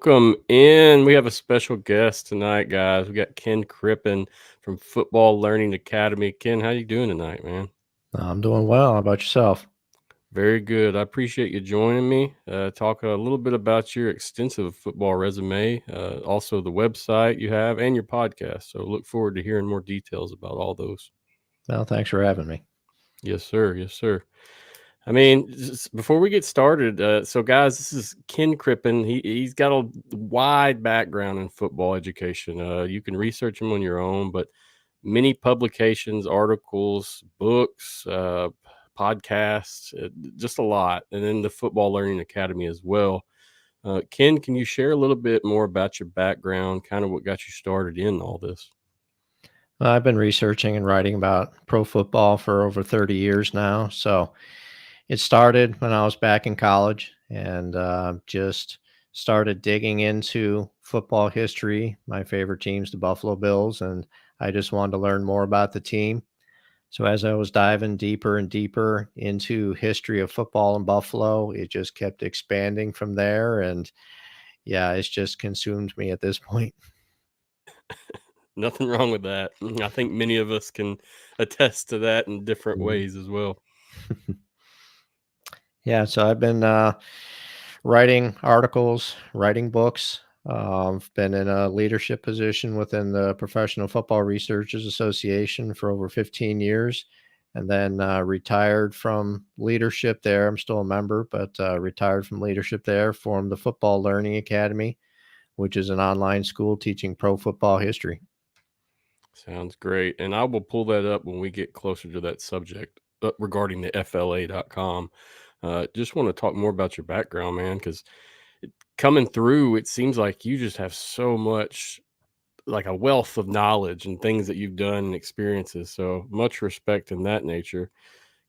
Welcome in. We have a special guest tonight, guys. We got Ken Crippen from Football Learning Academy. Ken, how you doing tonight, man? I'm doing well. How about yourself? Very good. I appreciate you joining me. Talk a little bit about your extensive football resume, also the website you have, and your podcast. So look forward to hearing more details about all those. Well, thanks for having me. Yes, sir. Yes, sir. I mean, before we get started, so guys, this is Ken Crippen. He's got a wide background in football education. You can research him on your own, but many publications, articles, books, podcasts, just a lot, and then the Football Learning Academy as well. Ken, can you share a little bit more about your background, kind of what got you started in all this? I've been researching and writing about pro football for over 30 years now. So it started when I was back in college and just started digging into football history. My favorite team's the Buffalo Bills, and I just wanted to learn more about the team. So as I was diving deeper and deeper into history of football in Buffalo, it just kept expanding from there. And yeah, it's just consumed me at this point. Nothing wrong with that. I think many of us can attest to that in different Mhm. ways as well. Yeah, so I've been writing articles, writing books. I've been in a leadership position within the Professional Football Researchers Association for over 15 years, and then retired from leadership there. I'm still a member, but retired from leadership there, formed the Football Learning Academy, which is an online school teaching pro football history. Sounds great. And I will pull that up when we get closer to that subject regarding the FLA.com. Just want to talk more about your background, man, because coming through, it seems like you just have so much, like a wealth of knowledge and things that you've done and experiences. So much respect in that nature.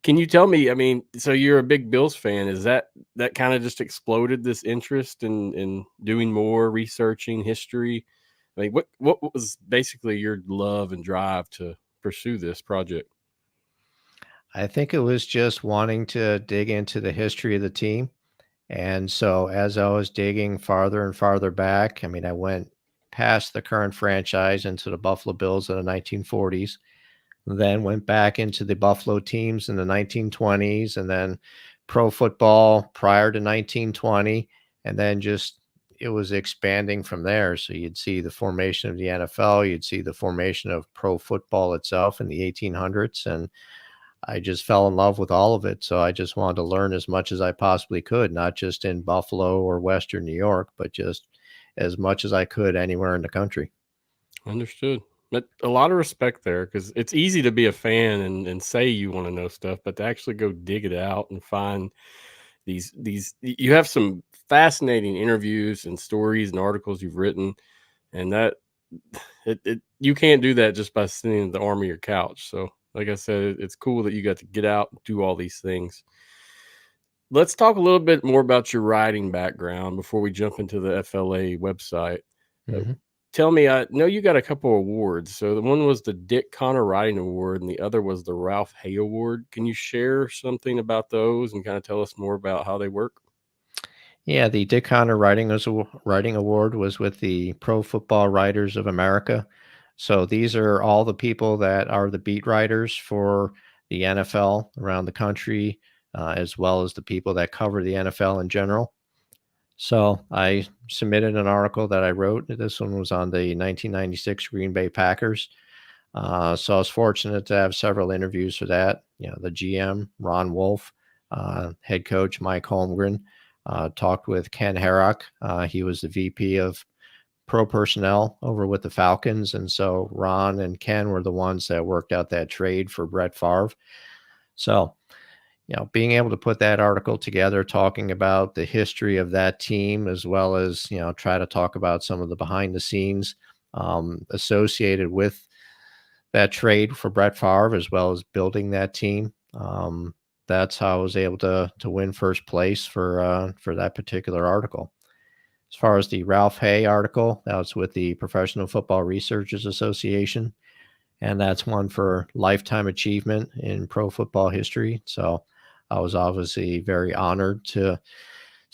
Can you tell me, I mean, so you're a big Bills fan. Is that kind of just exploded this interest in doing more researching history? I mean, what was basically your love and drive to pursue this project? I think it was just wanting to dig into the history of the team. And so as I was digging farther and farther back, I mean, I went past the current franchise into the Buffalo Bills in the 1940s, then went back into the Buffalo teams in the 1920s, and then pro football prior to 1920. And then just it was expanding from there. So you'd see the formation of the NFL, you'd see the formation of pro football itself in the 1800s. And I just fell in love with all of it. So I just wanted to learn as much as I possibly could, not just in Buffalo or Western New York, but just as much as I could anywhere in the country. Understood. But a lot of respect there because it's easy to be a fan and say you want to know stuff, but to actually go dig it out and find you have some fascinating interviews and stories and articles you've written, and that you can't do that just by sitting in the arm of your couch. So, like I said, it's cool that you got to get out and do all these things. Let's talk a little bit more about your writing background before we jump into the FLA website. Uh, Mhm. Tell me, I know you got a couple awards. So the one was the Dick Connor Writing Award, and the other was the Ralph Hay Award. Can you share something about those and kind of tell us more about how they work? Yeah, the Dick Connor Writing Award was with the Pro Football Writers of America. So these are all the people that are the beat writers for the NFL around the country, as well as the people that cover the NFL in general. So I submitted an article that I wrote. This one was on the 1996 Green Bay Packers. So I was fortunate to have several interviews for that. You know, the GM, Ron Wolf, head coach, Mike Holmgren, talked with Ken Herrock. He was the VP of pro personnel over with the Falcons. And so Ron and Ken were the ones that worked out that trade for Brett Favre. So, you know, being able to put that article together, talking about the history of that team, as well as, you know, try to talk about some of the behind the scenes associated with that trade for Brett Favre, as well as building that team. That's how I was able to win first place for that particular article. As far as the Ralph Hay article, that was with the Professional Football Researchers Association, and that's one for lifetime achievement in pro football history. So I was obviously very honored to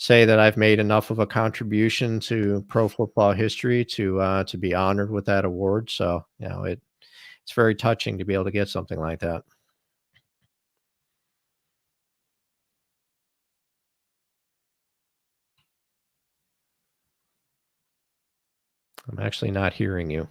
say that I've made enough of a contribution to pro football history to be honored with that award. So, it's very touching to be able to get something like that. I'm actually not hearing you.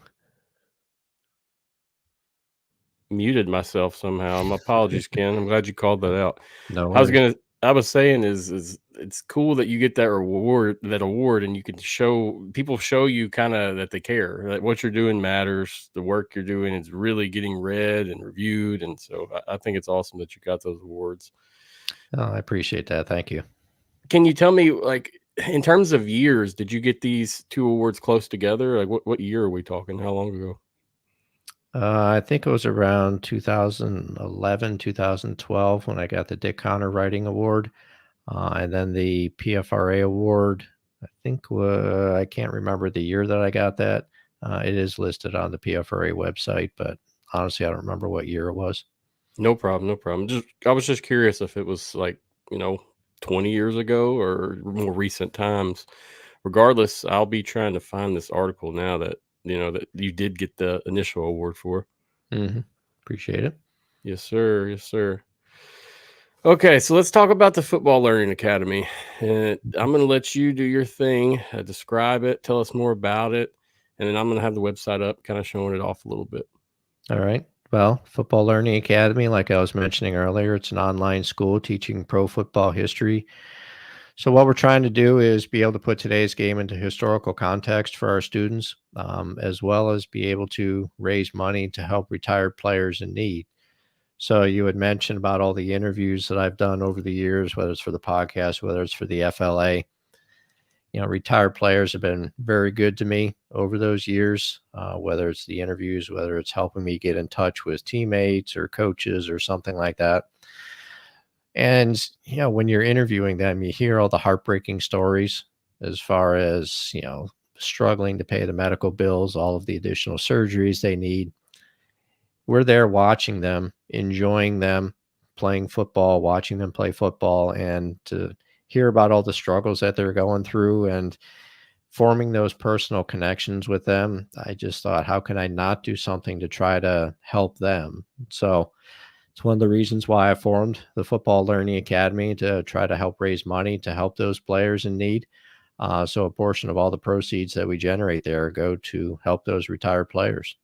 Muted myself somehow. My apologies, Ken. I'm glad you called that out. No I was worries. gonna I was saying is it's cool that you get that award, and you can show you kind of that they care, that what you're doing matters, the work you're doing is really getting read and reviewed, and so I think it's awesome that you got those awards. Oh, I appreciate that. Thank you. Can you tell me, like, in terms of years, did you get these two awards close together? Like, what year are we talking? How long ago? I think it was around 2011, 2012 when I got the Dick Connor Writing Award, and then the PFRA Award. I think I can't remember the year that I got that. It is listed on the PFRA website, but honestly, I don't remember what year it was. No problem, no problem. I was just curious if it was like, you know, 20 years ago or more recent times. Regardless, I'll be trying to find this article now that, that you did get the initial award for. Hmm. Appreciate it. Yes, sir. Yes, sir. Okay, so let's talk about the Football Learning Academy. And I'm going to let you do your thing, describe it, tell us more about it, and then I'm going to have the website up, kind of showing it off a little bit. All right. Well, Football Learning Academy, like I was mentioning earlier, it's an online school teaching pro football history. So, what we're trying to do is be able to put today's game into historical context for our students, as well as be able to raise money to help retired players in need. So, you had mentioned about all the interviews that I've done over the years, whether it's for the podcast, whether it's for the FLA. Retired players have been very good to me over those years, whether it's the interviews, whether it's helping me get in touch with teammates or coaches or something like that. And, when you're interviewing them, you hear all the heartbreaking stories as far as, struggling to pay the medical bills, all of the additional surgeries they need. We're there watching them, enjoying them playing football, watching them play football, and to hear about all the struggles that they're going through and forming those personal connections with them. I just thought, how can I not do something to try to help them? So it's one of the reasons why I formed the Football Learning Academy, to try to help raise money to help those players in need. So a portion of all the proceeds that we generate there go to help those retired players.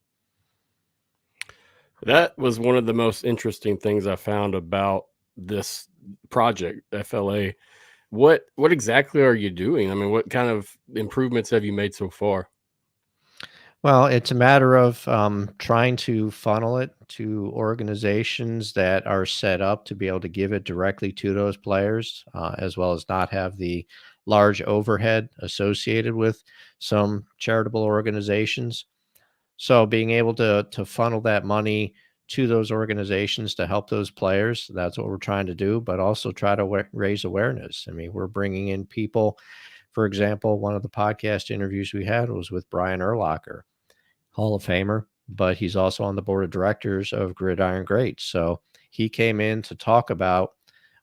That was one of the most interesting things I found about this project, FLA. What exactly are you doing? I mean, what kind of improvements have you made so far? Well, it's a matter of trying to funnel it to organizations that are set up to be able to give it directly to those players, as well as not have the large overhead associated with some charitable organizations. So being able to funnel that money to those organizations to help those players, that's what we're trying to do, but also try to raise awareness. I mean, we're bringing in people. For example, one of the podcast interviews we had was with Brian Urlacher, Hall of Famer, but he's also on the board of directors of Gridiron Greats. So he came in to talk about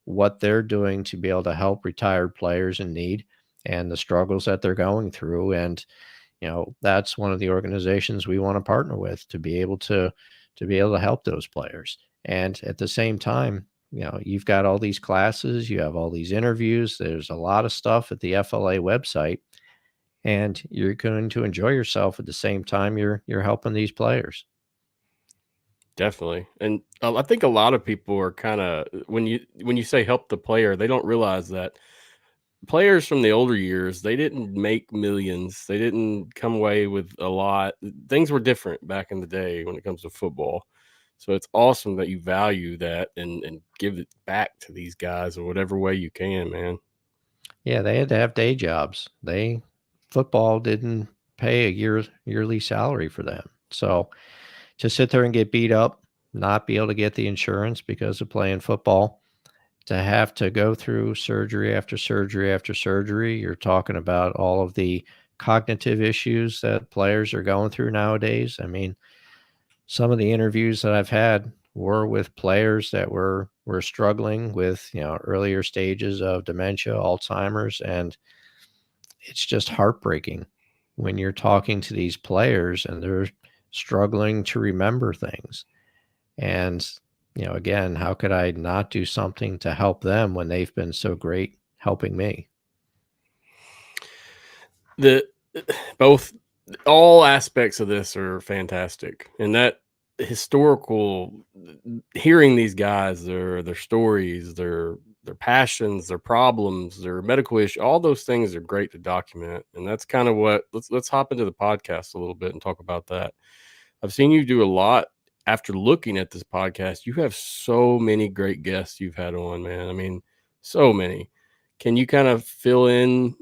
what they're doing to be able to help retired players in need and the struggles that they're going through. And that's one of the organizations we want to partner with to be able to help those players. And at the same time, you've got all these classes, you have all these interviews, there's a lot of stuff at the FLA website, and you're going to enjoy yourself at the same time you're helping these players. Definitely. And I think a lot of people are kind of, when you say help the player, they don't realize that players from the older years, they didn't make millions. They didn't come away with a lot. Things were different back in the day when it comes to football. So it's awesome that you value that and give it back to these guys in whatever way you can, man. Yeah, they had to have day jobs. Football didn't pay a yearly salary for them. So to sit there and get beat up, not be able to get the insurance because of playing football, to have to go through surgery after surgery after surgery. You're talking about all of the cognitive issues that players are going through nowadays. I mean, some of the interviews that I've had were with players that were struggling with, earlier stages of dementia, Alzheimer's, and it's just heartbreaking when you're talking to these players and they're struggling to remember things. And, again, how could I not do something to help them when they've been so great helping me? The both all aspects of this are fantastic, and that historical hearing these guys, their stories, their passions, their problems, their medical issue, all those things are great to document. And that's kind of what let's hop into the podcast a little bit and talk about that. I've seen you do a lot after looking at this podcast. You have so many great guests you've had on, man. I mean, so many. Can you kind of fill in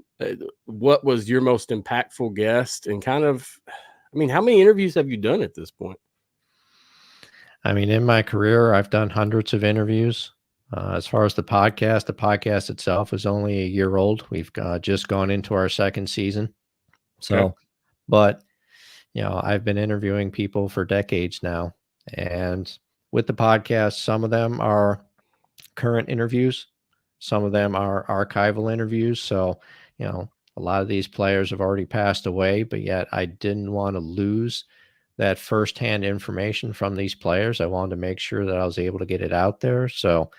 what was your most impactful guest and kind of, I mean, how many interviews have you done at this point? I mean, in my career, I've done hundreds of interviews. As far as the podcast itself is only a year old. We've just gone into our second season. Okay. So, but I've been interviewing people for decades now. And with the podcast, some of them are current interviews, some of them are archival interviews. So, a lot of these players have already passed away, but yet I didn't want to lose that firsthand information from these players. I wanted to make sure that I was able to get it out there. So,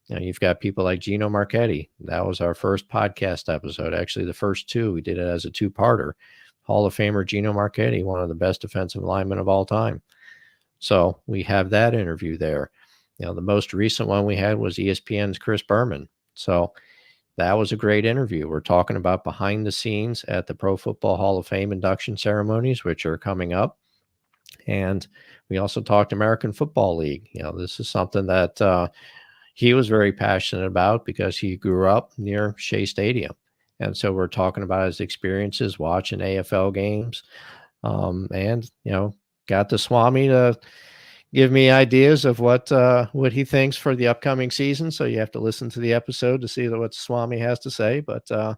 you've got people like Gino Marchetti. That was our first podcast episode. Actually, the first two, we did it as a two-parter. Hall of Famer Gino Marchetti, one of the best defensive linemen of all time. So we have that interview there. The most recent one we had was ESPN's Chris Berman. So that was a great interview. We're talking about behind the scenes at the Pro Football Hall of Fame induction ceremonies, which are coming up. And we also talked American Football League. This is something that he was very passionate about because he grew up near Shea Stadium. And so we're talking about his experiences watching AFL games, and got the Swami to give me ideas of what he thinks for the upcoming season. So you have to listen to the episode to see what Swami has to say. But a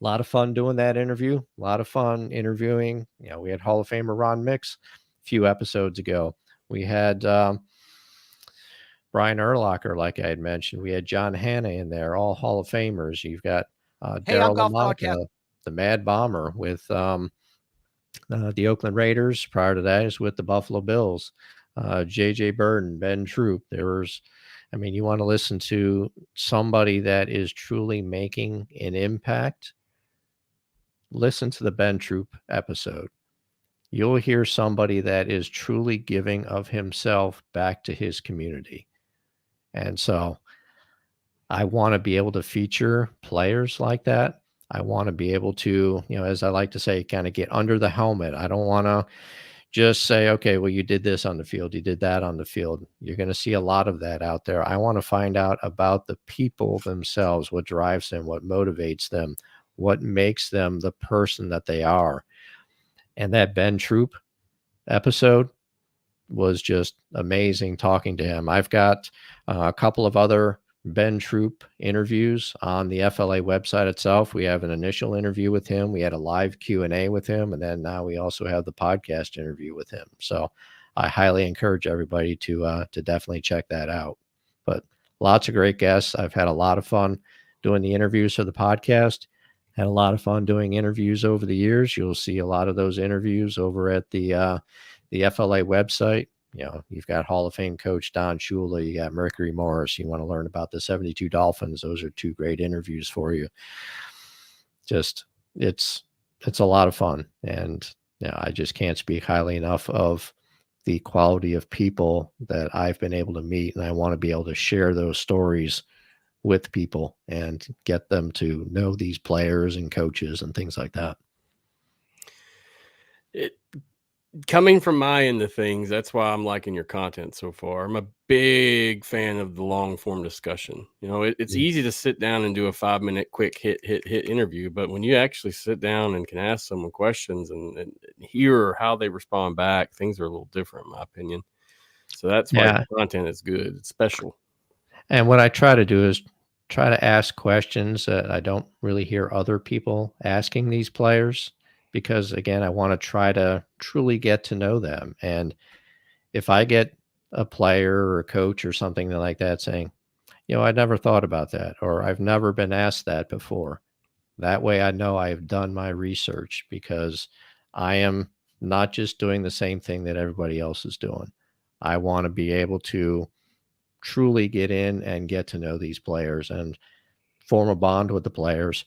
lot of fun doing that interview. A lot of fun interviewing. We had Hall of Famer Ron Mix a few episodes ago. We had Brian Urlacher, like I had mentioned. We had John Hanna in there, all Hall of Famers. You've got Hey, I'm Daryl Golf Podcast. LaMonica, the Mad Bomber with the Oakland Raiders. Prior to that is with the Buffalo Bills. J.J. Burden, Ben Troop. You want to listen to somebody that is truly making an impact, listen to the Ben Troop episode. You'll hear somebody that is truly giving of himself back to his community. And so I want to be able to feature players like that. I want to be able to, as I like to say, kind of get under the helmet. I don't want to just say, okay, well, you did this on the field, you did that on the field. You're going to see a lot of that out there. I want to find out about the people themselves, what drives them, what motivates them, what makes them the person that they are. And that Ben Troop episode was just amazing talking to him. I've got a couple of other Ben Troop interviews on the FLA website itself. We have an initial interview with him. We had a live Q&A with him. And then now we also have the podcast interview with him. So I highly encourage everybody to definitely check that out. But lots of great guests. I've had a lot of fun doing the interviews for the podcast. Had a lot of fun doing interviews over the years. You'll see a lot of those interviews over at the FLA website. You've got Hall of Fame coach Don Shula, you got Mercury Morris. You want to learn about the 72 Dolphins. Those are two great interviews for you. Just, it's a lot of fun. And I just can't speak highly enough of the quality of people that I've been able to meet. And I want to be able to share those stories with people and get them to know these players and coaches and things like that. Coming from my end of things, that's why I'm liking your content so far. I'm a big fan of the long form discussion. It's easy to sit down and do a 5-minute quick hit interview, but when you actually sit down and can ask someone questions and hear how they respond back, things are a little different, in my opinion. So that's why your content is good. It's special. And what I try to do is try to ask questions that I don't really hear other people asking these players. Because again, I want to try to truly get to know them. And if I get a player or a coach or something like that saying, I never thought about that, or I've never been asked that before. That way I know I've done my research because I am not just doing the same thing that everybody else is doing. I want to be able to truly get in and get to know these players and form a bond with the players,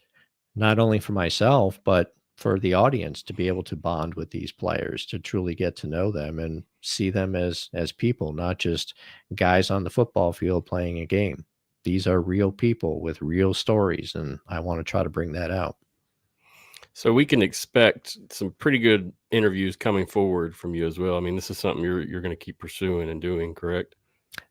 not only for myself, but for the audience to be able to bond with these players, to truly get to know them and see them as people, not just guys on the football field playing a game. These are real people with real stories, and I want to try to bring that out. So we can expect some pretty good interviews coming forward from you as well. I mean, this is something you're going to keep pursuing and doing, correct?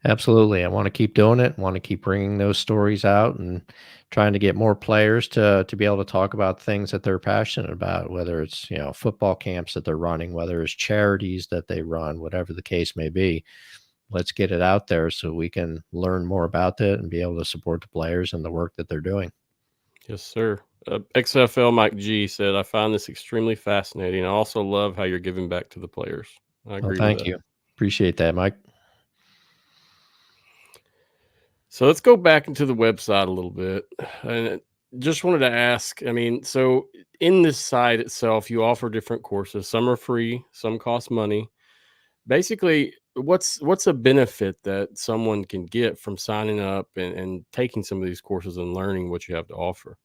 Absolutely. I want to keep doing it. Want to keep bringing those stories out and trying to get more players to be able to talk about things that they're passionate about, whether it's, football camps that they're running, whether it's charities that they run, whatever the case may be. Let's get it out there so we can learn more about it and be able to support the players and the work that they're doing. Yes, sir. XFL Mike G said, I find this extremely fascinating. I also love how you're giving back to the players. I Well, agree with thank that. you. Appreciate that, Mike. So let's go back into the website a little bit. And just wanted to ask, I mean, so in this site itself, you offer different courses. Some are free, some cost money. Basically, what's a benefit that someone can get from signing up and taking some of these courses and learning what you have to offer?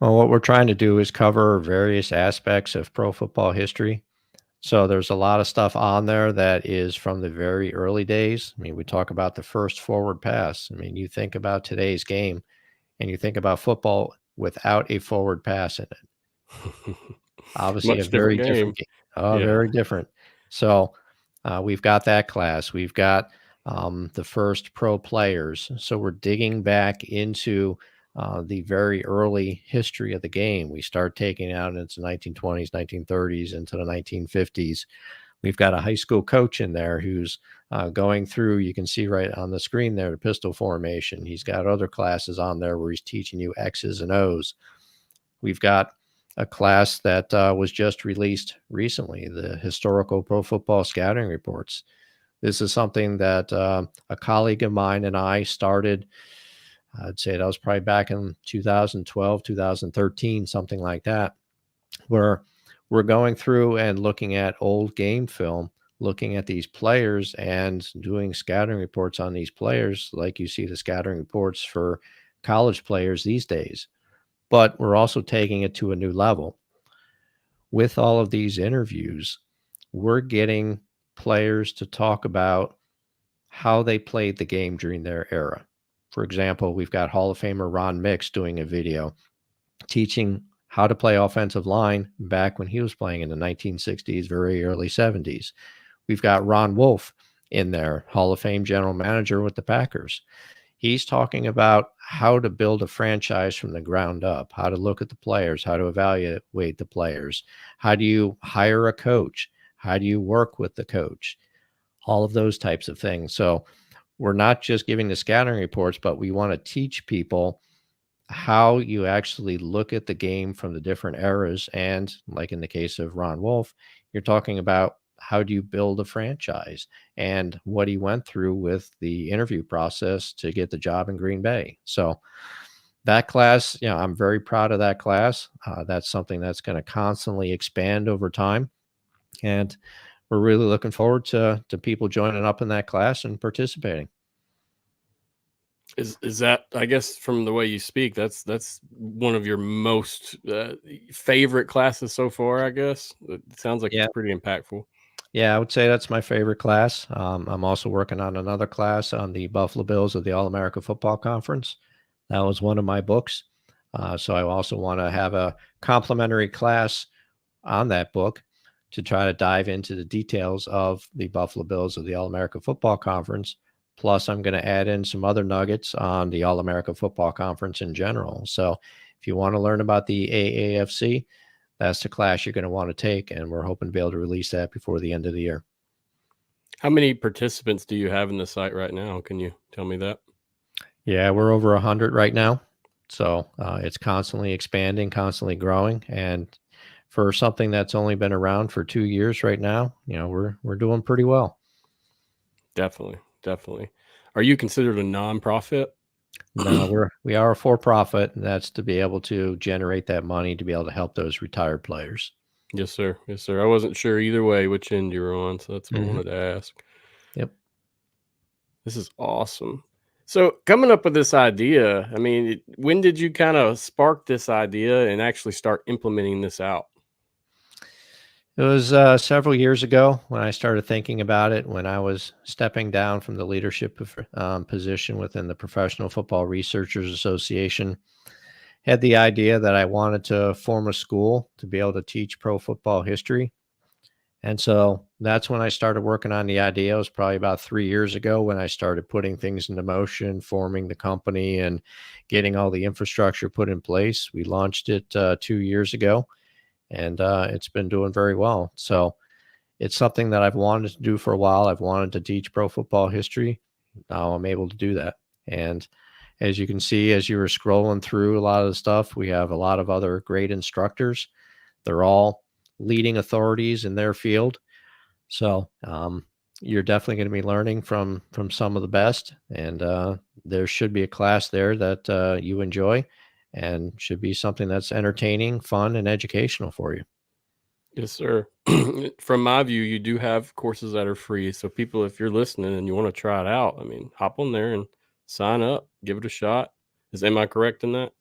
Well, what we're trying to do is cover various aspects of pro football history. So there's a lot of stuff on there that is from the very early days. I mean, we talk about the first forward pass. I mean, you think about today's game and you think about football without a forward pass in it. Obviously, a Much different very game. different game. Oh, Yeah. very different. So we've got that class. We've got the first pro players. So we're digging back into the very early history of the game. We start taking out into 1920s, 1930s, into the 1950s. We've got a high school coach in there who's going through, you can see right on the screen there, the pistol formation. He's got other classes on there where he's teaching you X's and O's. We've got a class that was just released recently, the historical pro football scouting reports. This is something that a colleague of mine and I started. I'd say that was probably back in 2012, 2013, something like that, where we're going through and looking at old game film, looking at these players and doing scouting reports on these players, like you see the scouting reports for college players these days. But we're also taking it to a new level. With all of these interviews, we're getting players to talk about how they played the game during their era. For example, we've got Hall of Famer Ron Mix doing a video teaching how to play offensive line back when he was playing in the 1960s, very early 70s. We've got Ron Wolf in there, Hall of Fame general manager with the Packers. He's talking about how to build a franchise from the ground up, how to look at the players, how to evaluate the players. How do you hire a coach? How do you work with the coach? All of those types of things. So we're not just giving the scouting reports, but we want to teach people how you actually look at the game from the different eras. And like in the case of Ron Wolf, you're talking about how do you build a franchise and what he went through with the interview process to get the job in Green Bay. So that class, I'm very proud of that class. That's something that's going to constantly expand over time. And we're really looking forward to people joining up in that class and participating. Is that, I guess, from the way you speak, that's one of your most favorite classes so far, I guess? It sounds like Yeah. it's pretty impactful. Yeah, I would say that's my favorite class. I'm also working on another class on the Buffalo Bills of the All America Football Conference. That was one of my books. So I also want to have a complimentary class on that book to try to dive into the details of the Buffalo Bills of the All America Football Conference. Plus, I'm going to add in some other nuggets on the All America Football Conference in general. So if you want to learn about the AAFC, that's the class you're going to want to take. And we're hoping to be able to release that before the end of the year. How many participants do you have in the site right now? Can you tell me that? Yeah, we're over 100 right now. So it's constantly expanding, constantly growing. And for something that's only been around for 2 years right now, we're doing pretty well. Definitely, definitely. Are you considered a nonprofit? No, we are a for-profit, and that's to be able to generate that money to be able to help those retired players. Yes, sir. Yes, sir. I wasn't sure either way which end you were on, so that's what I Hmm. wanted to ask. Yep. This is awesome. So, coming up with this idea, I mean, when did you kind of spark this idea and actually start implementing this out? It was several years ago when I started thinking about it, when I was stepping down from the leadership position within the Professional Football Researchers Association. Had the idea that I wanted to form a school to be able to teach pro football history. And so that's when I started working on the idea. It was probably about 3 years ago when I started putting things into motion, forming the company, and getting all the infrastructure put in place. We launched it 2 years ago, and it's been doing very well. So it's something that I've wanted to do for a while. I've wanted to teach pro football history. Now I'm able to do that. And as you can see, as you were scrolling through a lot of the stuff, we have a lot of other great instructors. They're all leading authorities in their field. So you're definitely going to be learning from some of the best, and there should be a class there that you enjoy, and should be something that's entertaining, fun, and educational for you. Yes, sir. From my view, you do have courses that are free. So, people, if you're listening and you want to try it out, I mean, hop on there and sign up, give it a shot. Am I correct in that?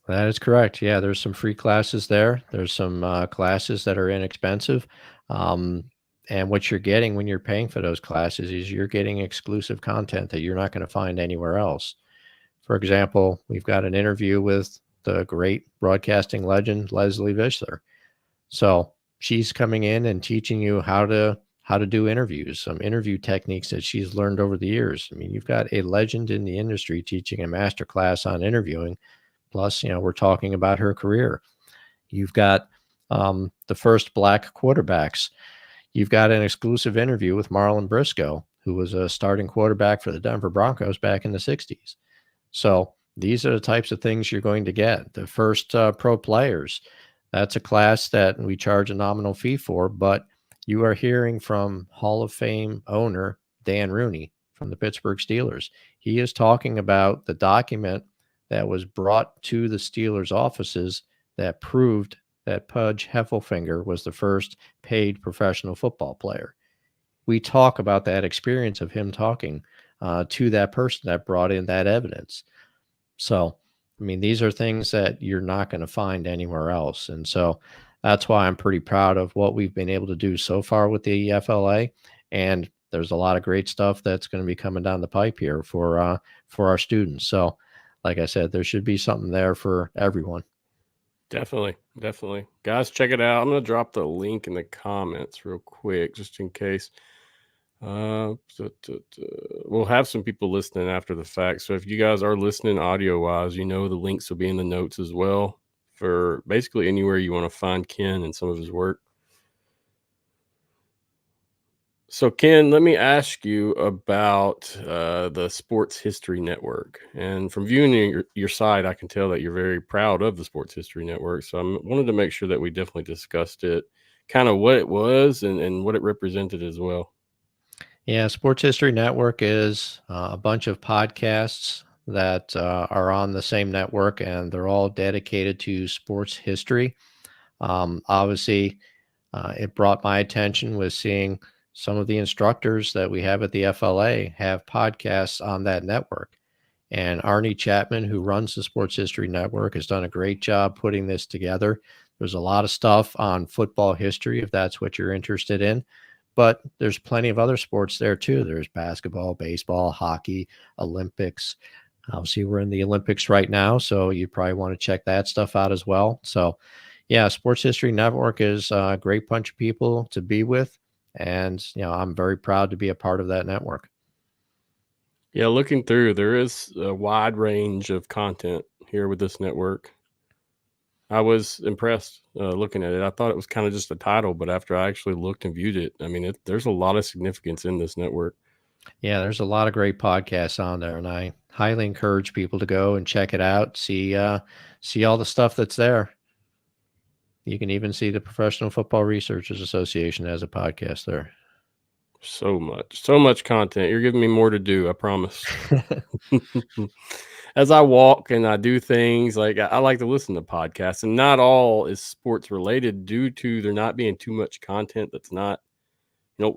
That is correct. Yeah, there's some free classes there. There's some classes that are inexpensive. Um, and what you're getting when you're paying for those classes is you're getting exclusive content that you're not going to find anywhere else. For example, we've got an interview with the great broadcasting legend, Leslie Visser. So she's coming in and teaching you how to do interviews, some interview techniques that she's learned over the years. I mean, you've got a legend in the industry teaching a master class on interviewing. Plus, we're talking about her career. You've got the first black quarterbacks. You've got an exclusive interview with Marlon Briscoe, who was a starting quarterback for the Denver Broncos back in the 60s. So these are the types of things you're going to get. The first pro players, that's a class that we charge a nominal fee for, but you are hearing from Hall of Fame owner Dan Rooney from the Pittsburgh Steelers. He is talking about the document that was brought to the Steelers offices that proved that Pudge Heffelfinger was the first paid professional football player. We talk about that experience of him talking to that person that brought in that evidence. So, I mean, these are things that you're not going to find anywhere else. And so that's why I'm pretty proud of what we've been able to do so far with the FLA. And there's a lot of great stuff that's going to be coming down the pipe here for our students. So, like I said, there should be something there for everyone. Definitely. Definitely. Guys, check it out. I'm going to drop the link in the comments real quick, just in case. We'll have some people listening after the fact. So if you guys are listening audio wise, the links will be in the notes as well for basically anywhere you want to find Ken and some of his work. So, Ken, let me ask you about the Sports History Network. And from viewing your site, I can tell that you're very proud of the Sports History Network. So, I wanted to make sure that we definitely discussed it, kind of what it was and what it represented as well. Yeah, Sports History Network is a bunch of podcasts that are on the same network, and they're all dedicated to sports history. Obviously, it brought my attention with seeing some of the instructors that we have at the FLA have podcasts on that network. And Arnie Chapman, who runs the Sports History Network, has done a great job putting this together. There's a lot of stuff on football history, if that's what you're interested in. But there's plenty of other sports there too. There's basketball, baseball, hockey, Olympics. Obviously, we're in the Olympics right now, so you probably want to check that stuff out as well. So, yeah, Sports History Network is a great bunch of people to be with, and I'm very proud to be a part of that network. Yeah, looking through, there is a wide range of content here with this network. I was impressed looking at it. I thought it was kind of just a title, but after I actually looked and viewed it, I mean, there's a lot of significance in this network. Yeah, there's a lot of great podcasts on there, and I highly encourage people to go and check it out. See all the stuff that's there. You can even see the Professional Football Researchers Association has a podcast there. So much content. You're giving me more to do, I promise. As I walk and I do things, like I like to listen to podcasts, and not all is sports related due to there not being too much content that's not,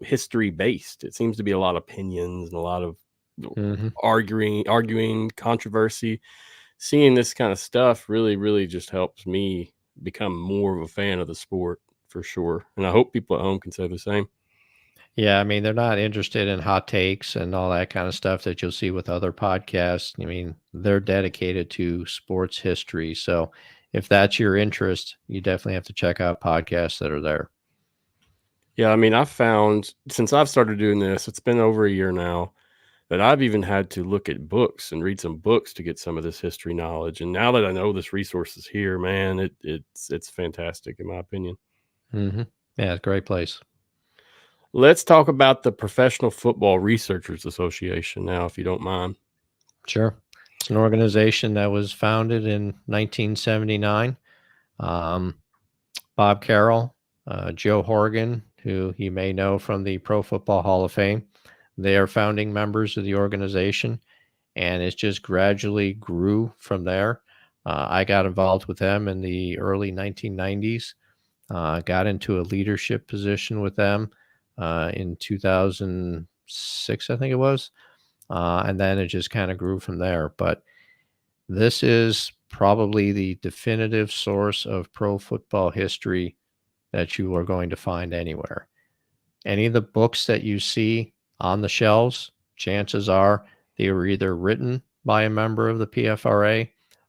history based. It seems to be a lot of opinions and a lot of, Mhm. arguing controversy. Seeing this kind of stuff really just helps me become more of a fan of the sport for sure. And I hope people at home can say the same. Yeah, I mean, they're not interested in hot takes and all that kind of stuff that you'll see with other podcasts. I mean, they're dedicated to sports history. So if that's your interest, you definitely have to check out podcasts that are there. Yeah, I mean, I've found since I've started doing this, it's been over a year now, that I've even had to look at books and read some books to get some of this history knowledge. And now that I know this resource is here, man, it's fantastic in my opinion. Hmm. Yeah, it's a great place. Let's talk about the Professional Football Researchers Association now, if you don't mind. Sure. It's an organization that was founded in 1979. Um, Bob Carroll, Joe Horgan, who you may know from the Pro Football Hall of Fame, they are founding members of the organization, and it just gradually grew from there. I got involved with them in the early 1990s, got into a leadership position with them in 2006, I think it was. And then it just kind of grew from there. But this is probably the definitive source of pro football history that you are going to find anywhere. Any of the books that you see on the shelves, chances are they were either written by a member of the PFRA,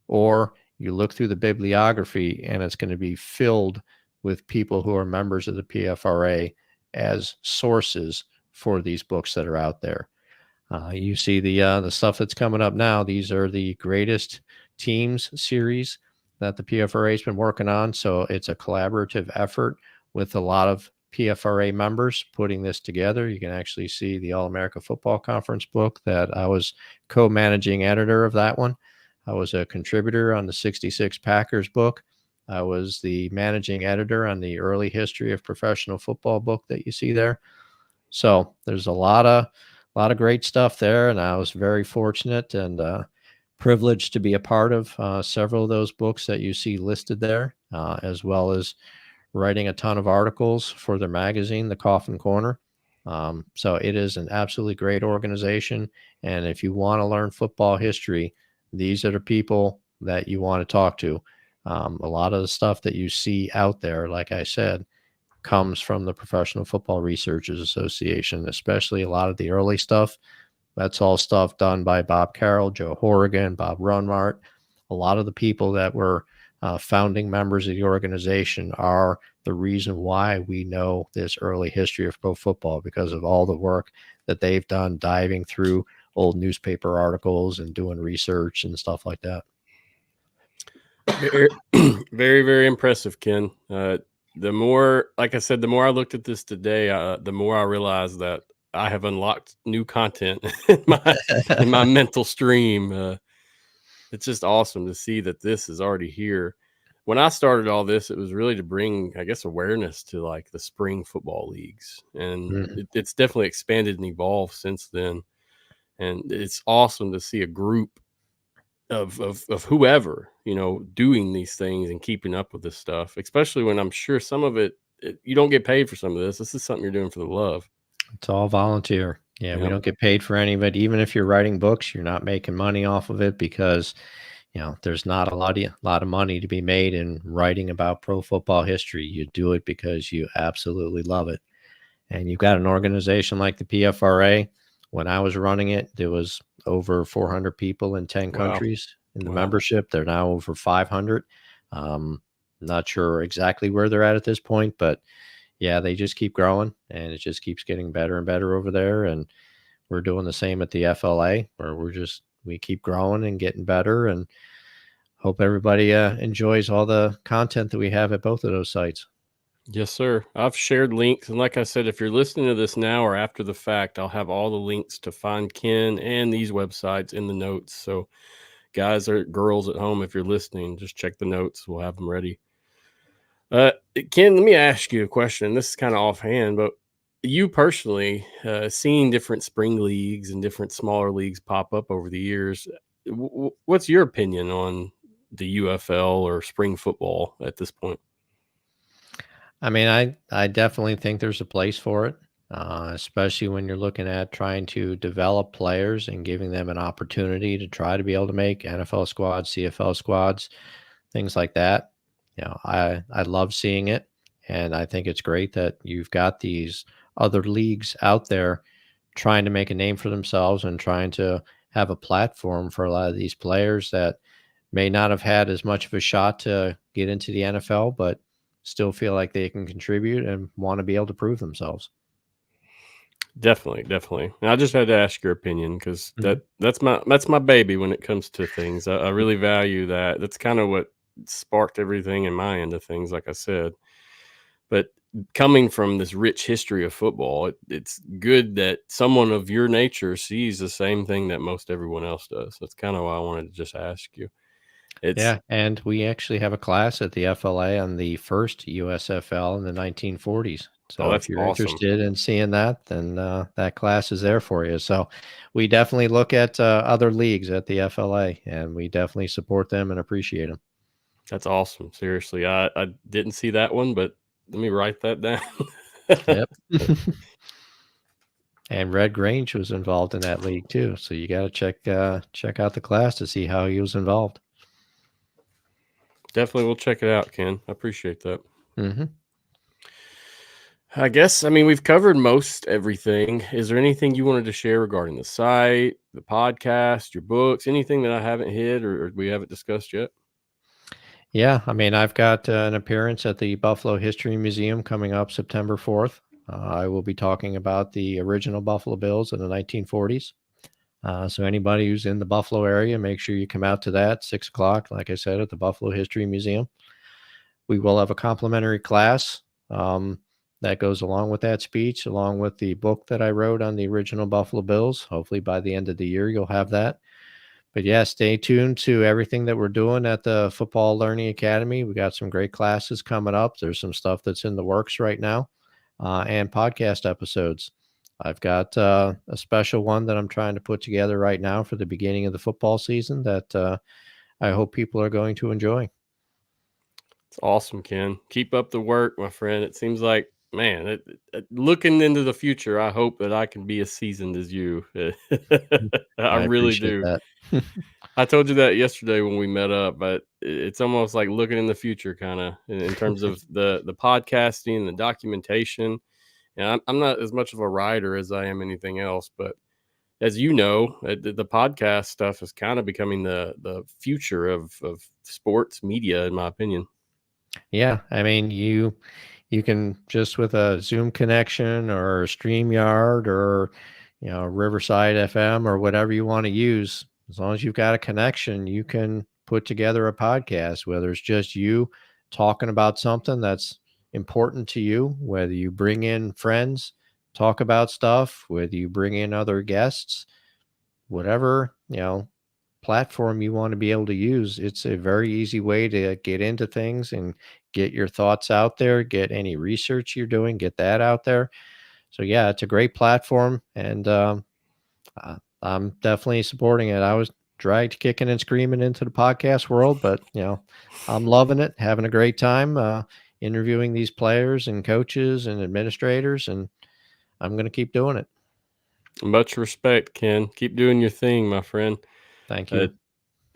or you look through the bibliography and it's going to be filled with people who are members of the PFRA as sources for these books that are out there. You see the stuff that's coming up now. These are the greatest teams series that the PFRA has been working on. So it's a collaborative effort with a lot of PFRA members putting this together. You can actually see the All America Football Conference book that I was co-managing editor of that one. I was a contributor on the 66 Packers book. I was the managing editor on the early history of professional football book that you see there. So there's a lot of great stuff there, and I was very fortunate and privileged to be a part of several of those books that you see listed there, as well as writing a ton of articles for their magazine, The Coffin Corner. So it is an absolutely great organization, and if you want to learn football history, these are the people that you want to talk to. A lot of the stuff that you see out there, like I said, comes from the Professional Football Researchers Association, especially a lot of the early stuff. That's all stuff done by Bob Carroll, Joe Horrigan, Bob Runmart. A lot of the people that were founding members of the organization are the reason why we know this early history of pro football, because of all the work that they've done diving through old newspaper articles and doing research and stuff like that. Very, very impressive, Ken. The more, like I said, the more I looked at this today, the more I realized that I have unlocked new content in my mental stream. It's just awesome to see that this is already here. When I started all this, it was really to bring, I guess, awareness to like the spring football leagues, and Mhm. it's definitely expanded and evolved since then. And it's awesome to see a group of whoever, doing these things and keeping up with this stuff, especially when I'm sure some of it you don't get paid for some of this. This is something you're doing for the love. It's all volunteer. Yeah, we Yep. don't get paid for any of it. Even if you're writing books, you're not making money off of it because there's not a lot of money to be made in writing about pro football history. You do it because you absolutely love it. And you've got an organization like the PFRA. When I was running it, there was over 400 people in 10 Wow. countries in the Wow. membership. They're now over 500. Um, not sure exactly where they're at this point, but yeah, they just keep growing and it just keeps getting better and better over there. And we're doing the same at the FLA, where we keep growing and getting better, and hope everybody enjoys all the content that we have at both of those sites. Yes, sir. I've shared links, and like I said, if you're listening to this now or after the fact, I'll have all the links to find Ken and these websites in the notes. So guys or girls at home, if you're listening, just check the notes. We'll have them ready. Uh, Ken, let me ask you a question. This is kind of offhand, but you personally, seeing different spring leagues and different smaller leagues pop up over the years, what's your opinion on the UFL or spring football at this point? I mean, I definitely think there's a place for it, especially when you're looking at trying to develop players and giving them an opportunity to try to be able to make NFL squads, CFL squads, things like that. I love seeing it, and I think it's great that you've got these other leagues out there trying to make a name for themselves and trying to have a platform for a lot of these players that may not have had as much of a shot to get into the NFL, but still feel like they can contribute and want to be able to prove themselves. Definitely, definitely. And I just had to ask your opinion because Mhm. that's my baby when it comes to things. I really value that. That's kind of what sparked everything in my end of things, like I said. But coming from this rich history of football, it's good that someone of your nature sees the same thing that most everyone else does. That's kind of why I wanted to just ask you. It's Yeah, and we actually have a class at the FLA on the first USFL in the 1940s. oh, So if that's you're awesome. interested in seeing that, then that class is there for you. So we definitely look at other leagues at the FLA, and we definitely support them and appreciate them. That's awesome. Seriously, I didn't see that one, but let me write that down. Yep. And Red Grange was involved in that league too. So you got to check out the class to see how he was involved. Definitely, we'll check it out, Ken. I appreciate that. Hmm. I guess, I mean, we've covered most everything. Is there anything you wanted to share regarding the site, the podcast, your books, anything that I haven't hit or we haven't discussed yet? Yeah, I mean, I've got an appearance at the Buffalo History Museum coming up September 4th. I will be talking about the original Buffalo Bills in the 1940s. So anybody who's in the Buffalo area, make sure you come out to that 6 o'clock. Like I said, at the Buffalo History Museum, we will have a complimentary class that goes along with that speech, along with the book that I wrote on the original Buffalo Bills. Hopefully, by the end of the year, you'll have that. But yeah, stay tuned to everything that we're doing at the Football Learning Academy. We got some great classes coming up. There's some stuff that's in the works right now, and podcast episodes. I've got a special one that I'm trying to put together right now for the beginning of the football season that I hope people are going to enjoy. It's awesome, Ken. Keep up the work, my friend. It seems like, man, looking into the future, I hope that I can be as seasoned as you. I I really appreciate do. that. I told you that yesterday when we met up, but it's almost like looking in the future, kind of in terms of the podcasting, the documentation. And I'm not as much of a writer as I am anything else, but as you know, the podcast stuff is kind of becoming the future of sports media, in my opinion. Yeah, I mean, you can just with a Zoom connection or a StreamYard or Riverside FM or whatever you want to use, as long as you've got a connection, you can put together a podcast, whether it's just you talking about something that's important to you, whether you bring in friends, talk about stuff, whether you bring in other guests, whatever, platform you want to be able to use. It's a very easy way to get into things and get your thoughts out there, get any research you're doing, get that out there. So yeah, it's a great platform, and I'm definitely supporting it. I was dragged kicking and screaming into the podcast world, but I'm loving it, having a great time interviewing these players and coaches and administrators, and I'm going to keep doing it. Much respect, Ken. Keep doing your thing, my friend. Thank Uh,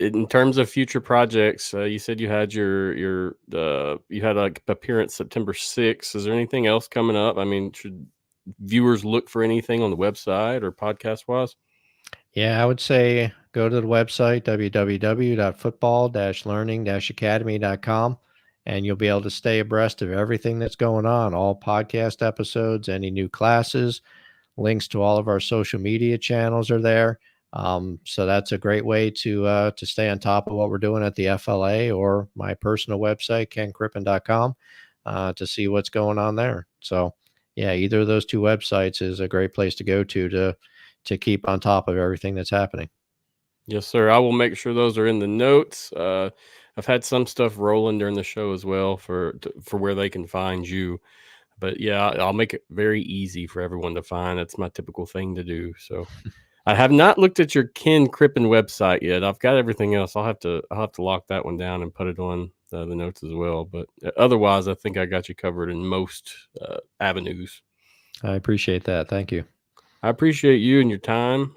you. in terms of future projects, you said you had you had like appearance September 6th. Is there anything else coming up? I mean, should viewers look for anything on the website or podcast wise? Yeah, I would say go to the website www.football-learning-academy.com, and you'll be able to stay abreast of everything that's going on, all podcast episodes, any new classes, links to all of our social media channels are there. So that's a great way to stay on top of what we're doing at the FLA, or my personal website, kencrippen.com, to see what's going on there. So yeah, either of those two websites is a great place to go to keep on top of everything that's happening. Yes, sir. I will make sure those are in the notes. I've had some stuff rolling during the show as well for where they can find you. But yeah, I'll make it very easy for everyone to find. That's my typical thing to do. So I have not looked at your Ken Crippen website yet. I've got everything else. I'll have to lock that one down and put it on the notes as well. But otherwise, I think I got you covered in most avenues. I appreciate that. Thank you. I appreciate you and your time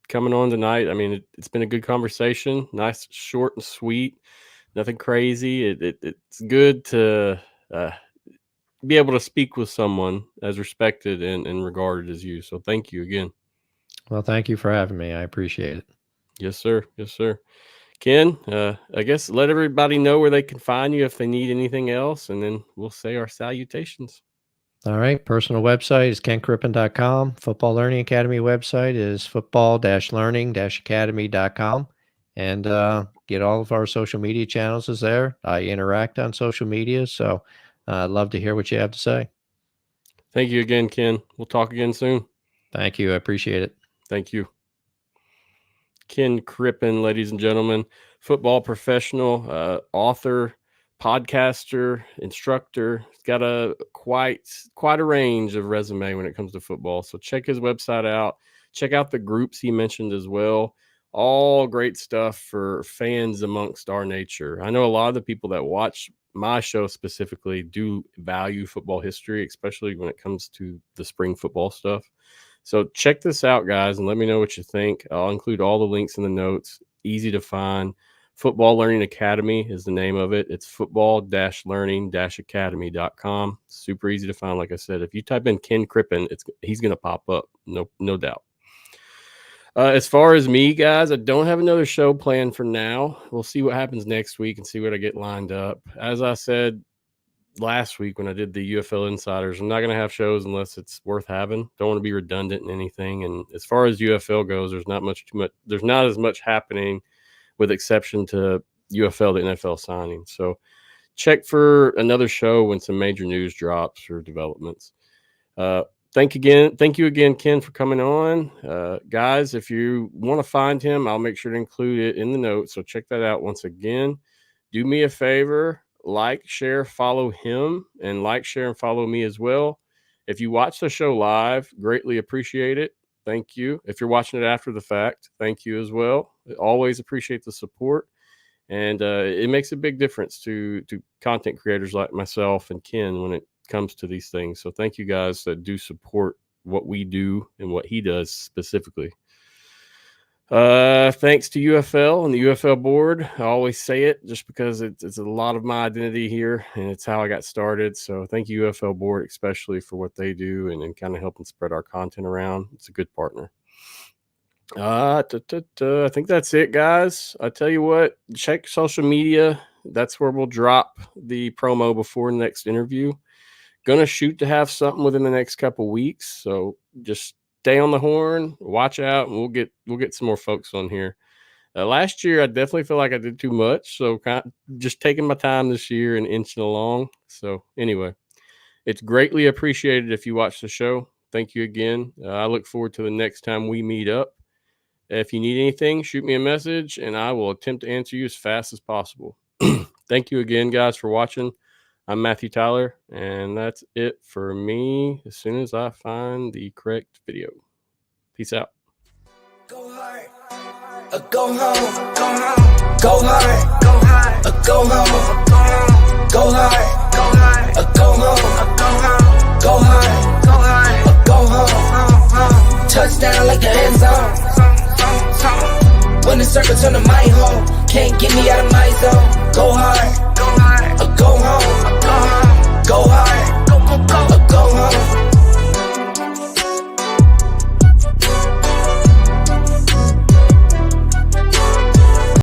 coming on tonight. I mean, it's been a good conversation. Nice, short and sweet. Nothing crazy. It's good to be able to speak with someone as respected and regarded as you. So thank you again. Well, thank you for having me. I appreciate it. Yes, sir. Yes, sir. Ken, I guess let everybody know where they can find you if they need anything else, and then we'll say our salutations. All right. Personal website is kencrippen.com. Football Learning Academy website is football-learning-academy.com. And get all of our social media channels is there. I interact on social media, so I'd love to hear what you have to say. Thank you again, Ken. We'll talk again soon. Thank you. I appreciate it. Thank you. Ken Crippen, ladies and gentlemen, football professional, author, podcaster, instructor. He's got quite a range of resume when it comes to football. So check his website out. Check out the groups he mentioned as well. All great stuff for fans amongst our nature. I know a lot of the people that watch my show specifically do value football history, especially when it comes to the spring football stuff. So check this out, guys, and let me know what you think. I'll include all the links in the notes. Easy to find. Football Learning Academy is the name of it. It's football-learning-academy.com. Super easy to find. Like I said, if you type in Ken Crippen, he's going to pop up. No doubt. As far as me, guys, I don't have another show planned for now. We'll see what happens next week and see what I get lined up. As I said last week when I did the UFL Insiders, I'm not going to have shows unless it's worth having. Don't want to be redundant in anything. And as far as UFL goes, there's not as much happening, with exception to UFL to NFL signings. So check for another show when some major news drops or developments. Thank you again, Ken, for coming on. Guys, if you want to find him, I'll make sure to include it in the notes. So check that out once again. Do me a favor, like, share, follow him, and like, share, and follow me as well. If you watch the show live, greatly appreciate it. Thank you. If you're watching it after the fact, thank you as well. I always appreciate the support. And it makes a big difference to content creators like myself and Ken when it comes to these things. So thank you guys that do support what we do and what he does specifically. Thanks to UFL and the UFL board. I always say it just because it's a lot of my identity here and it's how I got started. So thank you, UFL board, especially for what they do and kind of helping spread our content around. It's a good partner. I think that's it, guys. I tell you what, check social media. That's where we'll drop the promo before the next interview. Gonna shoot to have something within the next couple weeks. So just stay on the horn, watch out, and we'll get some more folks on here. Last year, I definitely feel like I did too much. So just taking my time this year and inching along. So anyway, it's greatly appreciated if you watch the show. Thank you again. I look forward to the next time we meet up. If you need anything, shoot me a message, and I will attempt to answer you as fast as possible. Thank you again, guys, for watching. I'm Matthew Tyler, and that's it for me as soon as I find the correct video. Peace out. Go hard, go home, go home, go hard, go hard, go home, go hard, go hard, go home, go hard, go hard, go home, touchdown like an end zone. When the circle turn to my home, can't get me out of my zone. Go hard.